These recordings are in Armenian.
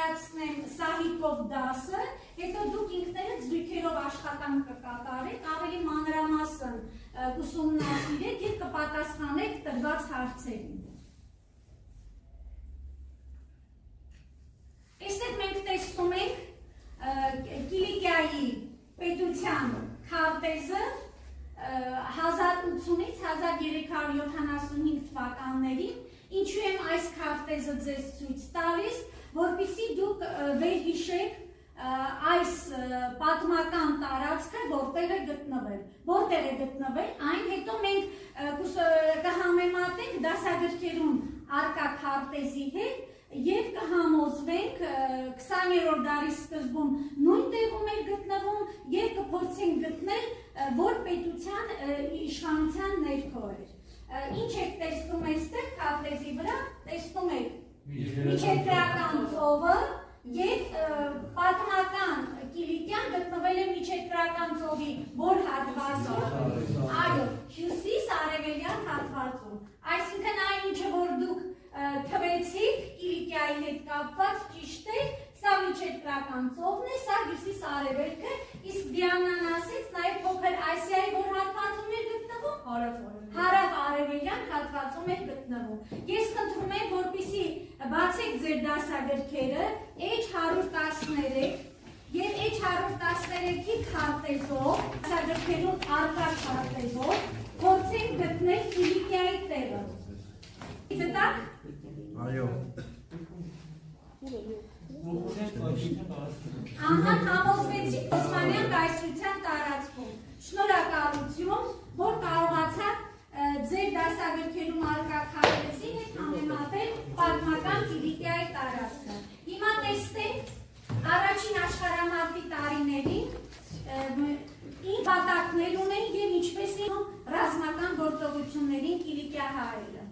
ներկայացնեմ Սահիկով դասը, հետո դուք ինքներդ զույգերով աշխատանք կկատարեք, ավելի մանրամասն կուսումնասիրեք և կպատասխանեք տրված հարցերին։ Այստեղ մենք տեսնում ենք Կիլիկիայի պետության քարտեզը 1080-ից 1375 թվականներին, ինչու եմ այս քարտեզը ձեզ ցույց տալիս, որպեսզի դուք վերհիշեք այս պատմական տարածքը որտեղ է գտնվել, այն հետո մենք կհամեմատենք դասագրքերում առկա քարտեզի հետ և կհամոզվենք 20-րդ դարի սկզբում նույն տեղում էր գտնվում և կփորձենք գտնել, որ պետության իշխանության ներքո էր։ Ինչ եք տեսնում այստեղ քարտեզի վրա, տեսնում եք միջերկրական ծովը և պատմական Կիլիկիան գտնվել է միջերկրական ծովի որ հատվածում, այո, հյուսիս-արևելյան հատվածում։ Այսինքն այն ինչը որ դուք թվեցիք Կիլիկիայի հետ կապված ճիշտ է, սա միջերկրական ծովն է, սա հյուսիս-արևելքը, իսկ Դիանան ասեց նաև փոքր Ասիայի որ հատվածում էր գտնվում, հարավ-արևելյան հատվածում էր գտնվում։ Ես խնդրում եմ, որպեսզի բացեք ձեր դասագրքերը H113 և H113-ի քարտեզով, դասագրքերում առկա քարտեզով, փորձենք գտնել Կիլիկիայի տեղը։ Գտաք։ Այո։ Ահա համոզվեցիք Օսմանյան կայսրության տարածքում։ Շնորհակալություն, որ կարողացաք ձեր դասագրքերում առկա քարտեզի հետ համեմատել պատմական Կիլիկիայի տարածքը։ Հիմա տեսնենք առաջին աշխարհամարտի տարիներին ինչ նպատակներ ունեն և ինչպես էին ռազմական գործողություններին կիլիկիահայերը։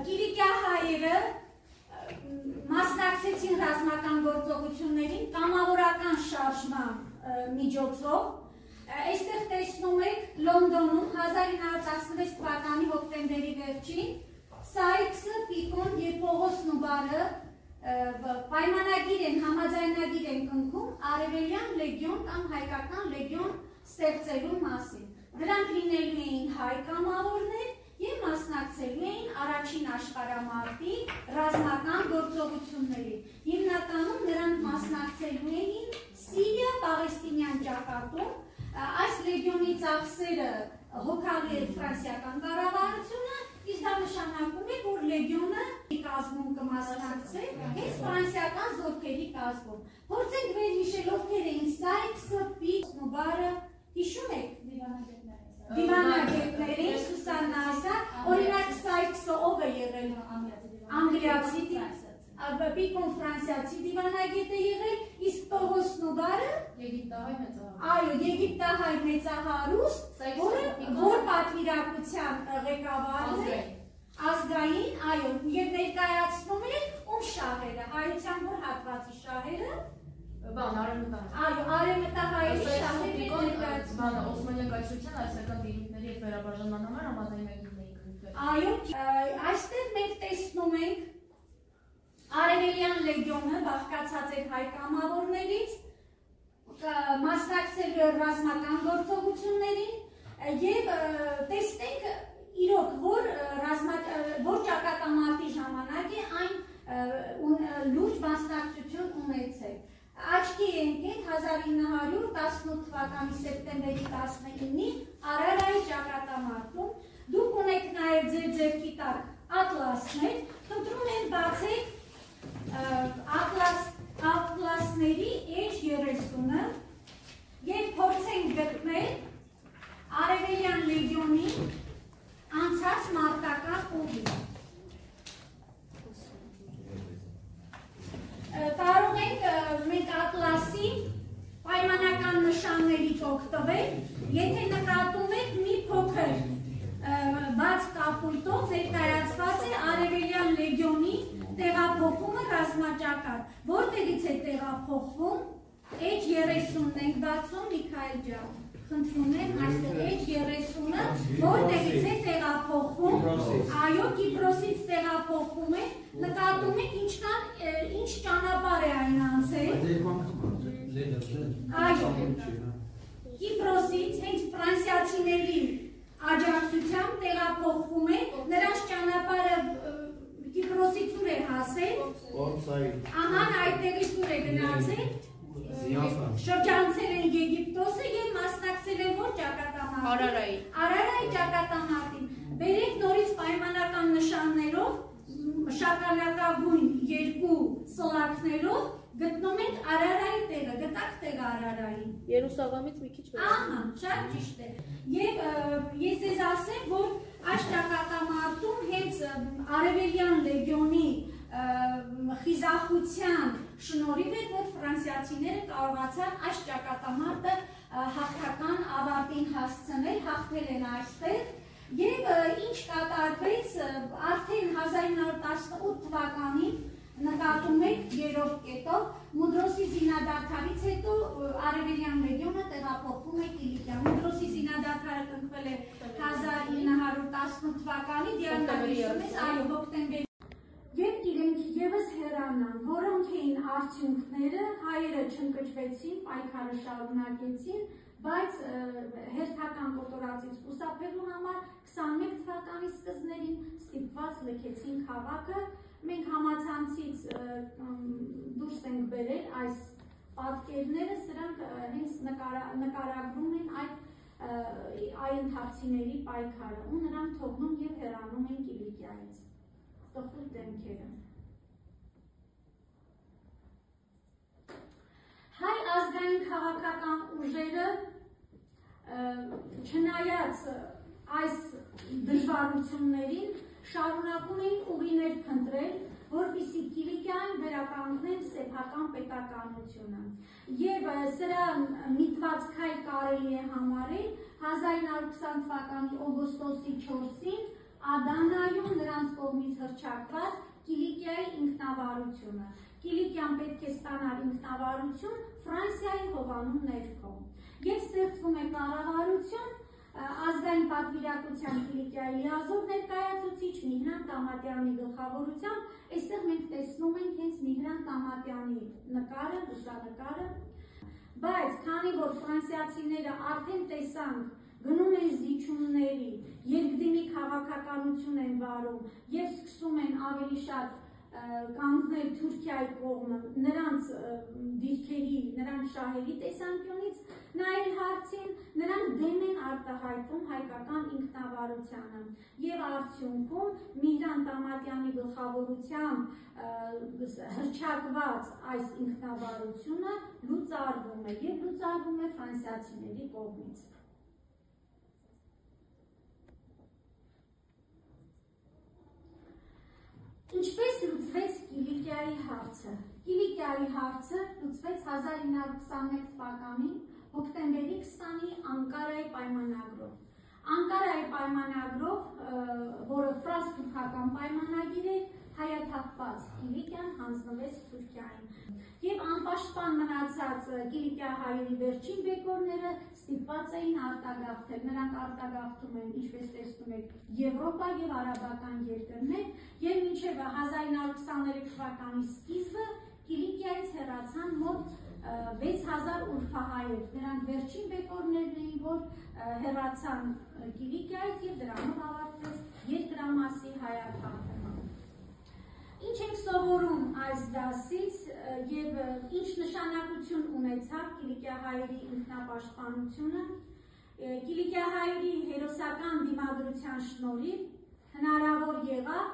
Կիլիկիահայերը մասնակցեցին ռազմական գործողություններին կամավորական շարժման միջոցով։ Այստեղ տեսնում եք Լոնդոնում 1916 թվականի հոկտեմբերի վերջին Սայքսը, Պիկոն և Պողոս Նուբարը պայմանագիր են, համաձայնագիր են կնքում արևելյան լեգիոն կամ հայկական լեգիոն ստեղծելու մասին։ Դրանք լինելու էին հայ կամավորներ և մասնակցելու էին առաջին աշխարհամարտի ռազմական գործողությունների։ Հիմնականում նրանք մասնակցելու էին Սիրիա-Պաղեստինյան ճակատում։ Այս լեգիոնի ծախսերը հոգալի էր ֆրանսիական կառավարությունը, իսկ դա նշանակում է, որ լեգիոնը կազմում կմասնակցի հենց ֆրանսիական զորքերի կազմում։ Փորձենք վերհիշել ովքեր էին Սայքսը, Պիկոն, Նուբարը, հիշում եք դիվանագետներին, Սուսաննասը, օրինակ Սայքսը ով է եղել անգլիացի, Պիկոն ֆրանսիացի դիվանագետ է եղել, իսկ Պողոս Նուբարը Եգիպտահայ մեծահարուստ, որ պատվիրակության ղեկավարն է, ազգային, այո, և ներկայացնում է ում շահերը, հայության որ հատվածի շահերը, այո, արևմտահայերի շահերը ներկայացնում։ Օսմանյան կայսրության այսական դիրույթների և վերաբաժանման համար համաձայնագիրն էի կնքվել։ Այո, այստեղ մենք տեսնում ենք արևելյան լեգիոնը բաղկացած էր հայ կամավորներից, մասնակցելու էր ռազմական գործողություններին և տեսնենք իրոք, որ ճակատամարտի ժամանակ է այն լուրջ մասնակցություն ունեցել։ Աչքի ընկեք 1918 թվականի սեպտեմբերի 19-ի Արարայի ճակատամարտում, դուք ունեք նաև ձեր ձեռքի տակ ատլասներ, խնդրում եմ բացեք ատլասների H30-ը և փորձենք գտնել արևելյան լեգիոնի անցած մարտական ուղին։ Կարող ենք մենք ատլասի պայմանական նշաններից օգտվել, եթե նկատում եք մի փոքր բաց կապույտով ներկայացված է արևելյան լեգիոնի տեղափոխումը ռազմաճակատ, որտեղից է տեղափոխվում H30-ն ենք բացում Միքայել ջան, խնդրում եմ այստեղ H30-ը որտեղից է տեղափոխվում, այո, Կիպրոսից տեղափոխվում է նկատում եք ինչ ճանապարհ է այն անցել։ Կիպրոսից հենց ֆրանսիացիների աջակցությամբ տեղափոխվում է, նրանց ճանապարհը Կիպրոսից ուր է հասել։ Ահա այդտեղից ուր է գնացել։ Շրջանցել են Եգիպտոսը եւ մասնակցել են որ ճակատամարտին։ Արարայի ճակատամարտին։ Բերեք նորից պայմանական նշաններով, շագանակագույն երկու սլաքներով գտնում ենք Արարայի տեղը, գտակ տեղը Արարայի։ Երուսաղեմից մի քիչ վեր։ Ահա, շատ ճիշտ է։ Եվ ես ձեզ ասեմ, որ այս ճակատամարտում հենց Արևելյան լեգիոնի խիզախության շնորհիվ էր, որ ֆրանսիացիները կարողացան այս ճակատամարտը հաղթական ավարտին հասցնել, հաղթել են այստեղ եւ ինչ կատարվեց արդեն 1918 թվականին նկատում եք երրորդ կետով Մուդրոսի զինադադարից հետո Արևելյան լեգիոնը տեղափոխվում է Կիլիկիա։ Մուդրոսի զինադադարը կնքվել է 1918 թվականի դիակնաբերից այո հոկտեմբեր Եվ իրենք ևս հեռանան, որոնք էին արդյունքները, հայերը չընկճվեցին, պայքարը շարունակեցին, բայց հերթական կոտորածից խուսափելու համար 21 թվականի սկզբներին ստիպված լքեցին քաղաքը, մենք համացանցից դուրս ենք բերել այս պատկերները, սրանք հենց նկարագրում են այդ ընթացիների պայքարը, ու նրանք թողնում և հեռանում են Կիլիկիայից։ Տխուր դեմքերը։ Հայ ազգային քաղաքական ուժերը չնայած այս դժվարություններին շարունակում էին ուղիներ փնտրել, որպեսզի Կիլիկիային վերականգնեն սեփական պետականությունը։ Եվ սրա միտված քայլ կարելի է համարել 1920 թվականի օգոստոսի 4-ին Ադանայում նրանց կողմից հռչակված Կիլիկիայի ինքնավարությունը։ Կիլիկիան պետք է ստանար ինքնավարություն Ֆրանսիայի հովանու ներքո։ Եվ ստեղծվում է կառավարություն ազգային պատվիրակության Կիլիկիայի լիազոր ներկայացուցիչ Միհրան Տամատյանի գլխավորությամբ, այստեղ մենք տեսնում ենք հենց Միհրան Տամատյանի նկարը, լուսանկարը, բայց քանի որ ֆրանսիացիները արդեն տեսանք գնում են զիջումների, երկդիմի քաղաքականություն են վարում և սկսում են ավելի շատ կանգնել Թուրքիայի կողմը նրանց դիրքերի, նրանց շահերի տեսանկյունից նայել հարցին, նրանք դեմ են արտահայտվում հայկական ինքնավարությանը և արդյունքում Միհրան Տամատյանի գլխավորությամբ հռչակված այս ինքնավարությունը լուծարվում է և լուծարվում է ֆրանսիացիների կողմից։ Ինչպես լուծվեց Կիլիկիայի հարցը։ Կիլիկիայի հարցը լուծվեց 1921 թվականին հոկտեմբերի 20-ի Անկարայի պայմանագրով։ Անկարայի պայմանագրով, որը ֆրանս-թուրքական պայմանագիր է, հայաթափված Կիլիկիան հանձնվեց Թուրքիային։ Եվ անպաշտպան մնացած Կիլիկիահայերի վերջին բեկորները ստիպված էին արտագաղթել։ Նրանք արտագաղթում են, ինչպես տեսնում եք, Եվրոպա և արաբական երկրներ, և մինչև 1923 թվականի սկիզբը Կիլիկիայից հեռացան մոտ 6000 ուրբահայեր։ Նրանք վերջին բեկորներն էին, որ հեռացան Կիլիկիայից և դրանով ավարտվեց երկրամասի հայաթափումը։ Ինչ ենք սովորում այս դասից և ինչ նշանակություն ունեցավ Կիլիկիահայերի ինքնապաշտպանությունը։ Կիլիկիահայերի հերոսական դիմադրության շնորհիվ հնարավոր եղավ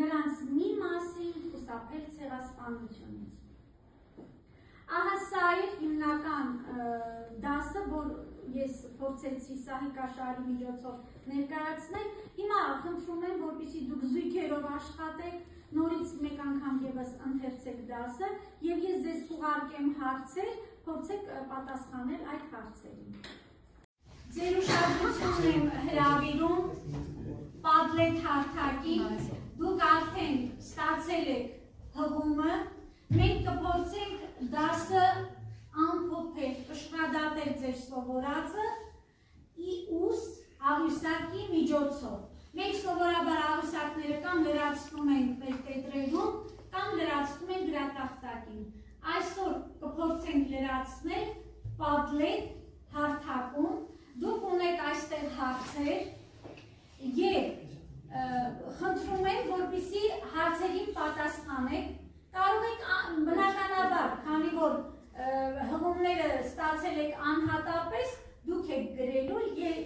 նրանց մի մասին խուսափել ցեղասպանությունից։ Ահա սա էր հիմնական դասը, որ ես փորձեցի Սահի Կաշարի միջոցով ներկայացնել։ Հիմա խնդրում եմ, որպեսզի դուք զույգերով աշխատեք, նորից մեկ անգամ ևս ընթերցեք դասը և ես ձեզ կուղարկեմ հարցեր, փորձեք պատասխանել այդ հարցերին։ Ձեր ուշադրությունն եմ հրավիրում Padlet հարթակին, դուք արդեն ստացել եք հղումը, մենք կփորձենք դասը ամփոփել, կշռադատել ձեր սովորածը ուստ աղյուսակի միջոցով։ Մենք սովորաբար աղյուսակները կամ լրացնում ենք մեր տետրերում, անեք, կարող եք բնականաբար, քանի որ հղումները ստացել եք անհատապես, դուք եք գրելու եւ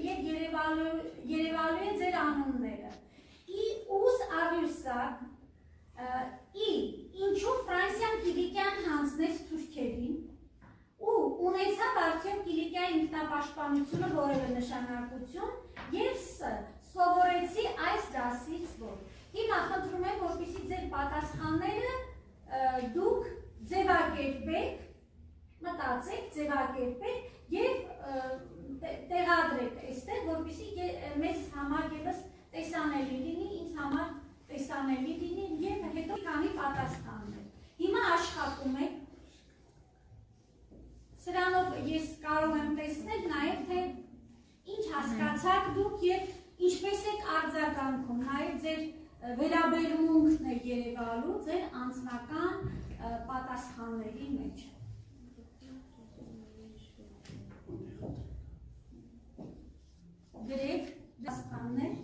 երևալու է ձեր անունները։ Ուս ավյուսակ, ինչու Ֆրանսիան Կիլիկյան հանձնեց թուրքերին, ու ունեցավ արդյոք Կիլիկիայի ինքնապաշտպանությունը որևէ նշանակություն, եւ սովորեցի այս դասից որ։ Հիմա խնդրում եմ, որպեսզի ձեր պատասխանները դուք ձևակերպեք, մտածեք, ձևակերպեք եւ տեղադրեք այստեղ, որպեսզի մեզ համար եւս տեսանելի լինի, ինձ համար տեսանելի լինի եւ հետո քանի պատասխաններ։ Հիմա աշխատում եք։ Սրանով ես կարող եմ տեսնել նաեւ թե ինչ հասկացաք դուք եւ ինչպես եք արձագանքում, նաեւ ձեր վերաբերմունքն է երևալու ձեր անձնական պատասխանների մեջ։ Գրեք դասկաններ։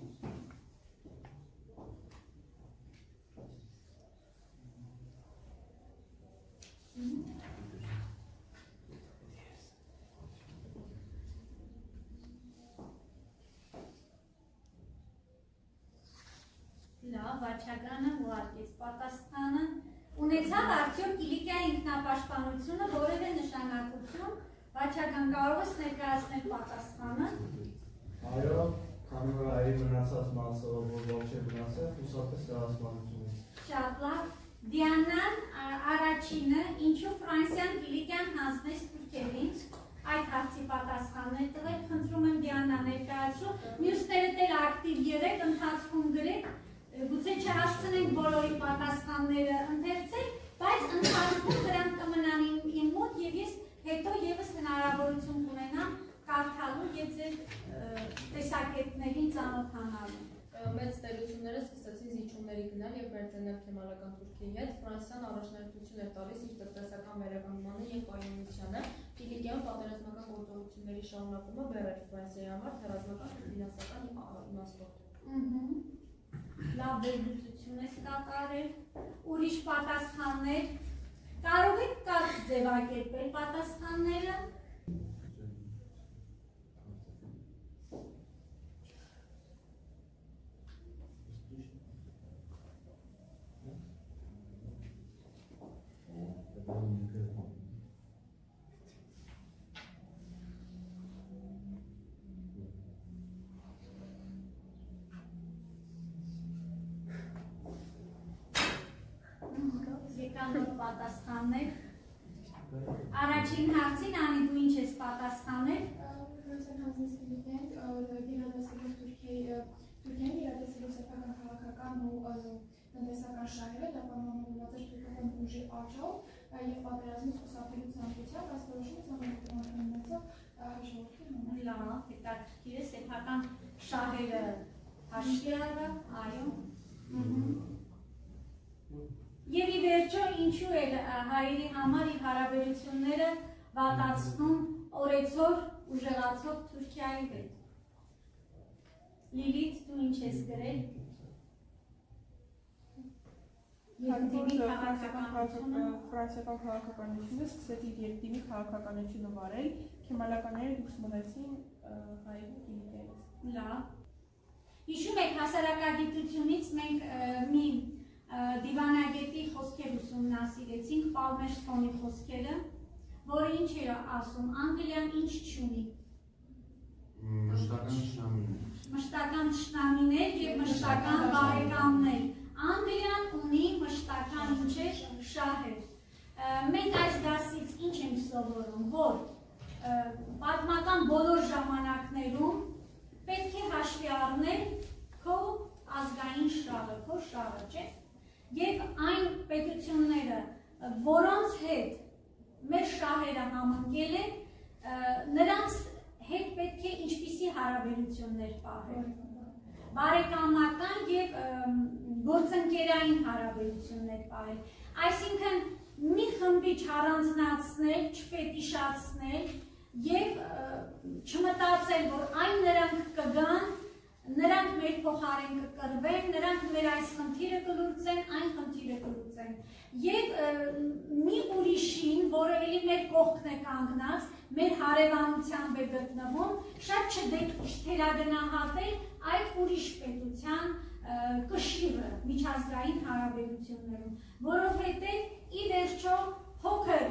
Լավ, վաճառականը ուղարկեց պատասխանը։ Ունեցավ արդյոք Կիլիկիայի ինքնապաշտպանությունը որևէ նշանակություն, վաճառական կարող ես ներկայացնել պատասխանը։ Այո, քանի որ այի մնացած մասը որ ոչ է մնացել, հուսապես դասմանություն է։ Շատ լավ։ Դիանան առաջինը, ինչու Ֆրանսիան Կիլիկիան հանձնեց թուրքերին, այդ հարցի պատասխաններ տվեք, խնդրում եմ Դիանա ներկայացրու, մյուսները դեռ ակտիվ եղեք, ընթացքում գրեք, գուցե չհասցնենք բոլորի պատասխանները ընթերցել, բայց ընթացքում դրանք կմնան իմ մոտ եւ ես հետո եւս հնարավորություն կունենամ կարդալու եւ ձեր տեսակետներին ծանոթանալու։ Մեծ տերությունները սկսեցին զիջումների գնալ եւ վերցնել քեմալական Թուրքիայի հետ, Ֆրանսիան առաջնահերթություն էր տալիս իր տնտեսական վերականգնմանը եւ կայունությանը, Կիլիկիայում պատերազմական գործողությունների շարունակումը բեռ էր Ֆրանսիայի համար ռազմական եւ ֆինանսական իմաստով։ Լավ վերլուծություն ես կատարել, ուրիշ պատասխաններ, կարող եք կարճ ձևակերպել պատասխանները։ Պատասխաններ։ Առաջին հարցին անի դու ինչ ես պատասխանել։ Ֆրանսիան հանձնեց Կիլիկիային իրադարձելով Թուրքիային իրադարձելով սեփական քաղաքական ու տնտեսական շահերը, դա պայմանավորված էր թուրքական ուժի աճով եւ պատերազմի խուսափելու ցանկությամբ, այս որոշումը ցանկացած ունեցավ հաշվարկի համար։ Լավ, հետաքրքիր է սեփական շահերը հաշվի առավ, այո։ Եվ ի վերջո ինչու է հայերի համար իր հարաբերությունները վատացնում օրեցօր ուժեղացող Թուրքիայի հետ։ Լիլիթ, դու ինչ ես գրել։ Ֆրանսիական քաղաքականությունը սկսեց իր երկդիմի քաղաքականությունը վարել, քեմալականները դուրս մղեցին հայերի Կիլիկիայից։ Լավ։ Հիշում եք հասարակագիտությունից մենք մի դիվանագետի խոսքեր ուսումնասիրեցինք, Պալմերստոնի խոսքերը, որը ինչ էր ասում, Անգլիան ինչ չունի։ Մշտական թշնամիներ եւ մշտական բարեկամներ։ Անգլիան ունի մշտական ինչ շահեր։ Մենք այս դասից ինչ ենք սովորում, որ պատմական բոլոր ժամանակներում պետք է հաշվի առնել քո ազգային շահը, քո շահը, չէ՞։ Եվ այն պետությունները, որոնց հետ մեր շահերը համընկել են, նրանց հետ պետք է ինչպիսի հարաբերություններ պահել։ Բարեկամական եւ գործընկերային հարաբերություններ պահել։ Այսինքն մի խմբի չառանձնացնել, չֆետիշացնել եւ չմտածել, որ այն նրանք կգան նրանք մեր փոխարեն կկրվեն, նրանք մեր այս խնդիրը կլուծեն, այն խնդիրը կլուծեն։ Եվ մի ուրիշին, որը էլի մեր կողքն է կանգնած, մեր հարևանությամբ է գտնվում, շատ չթերագնահատել այդ ուրիշ պետության կշիռը միջազգային հարաբերություններում, որովհետև ի վերջո փոքր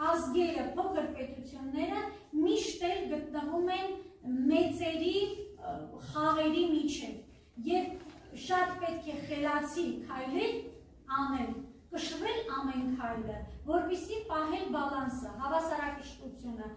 ազգերը, փոքր պետությունները միշտ էլ գտնվում են մեծերի խաղերի միջև եւ շատ պետք է խելացի քայլեր անել, կշռել ամեն քայլը, որպեսզի պահել բալանսը, հավասարակշռությունը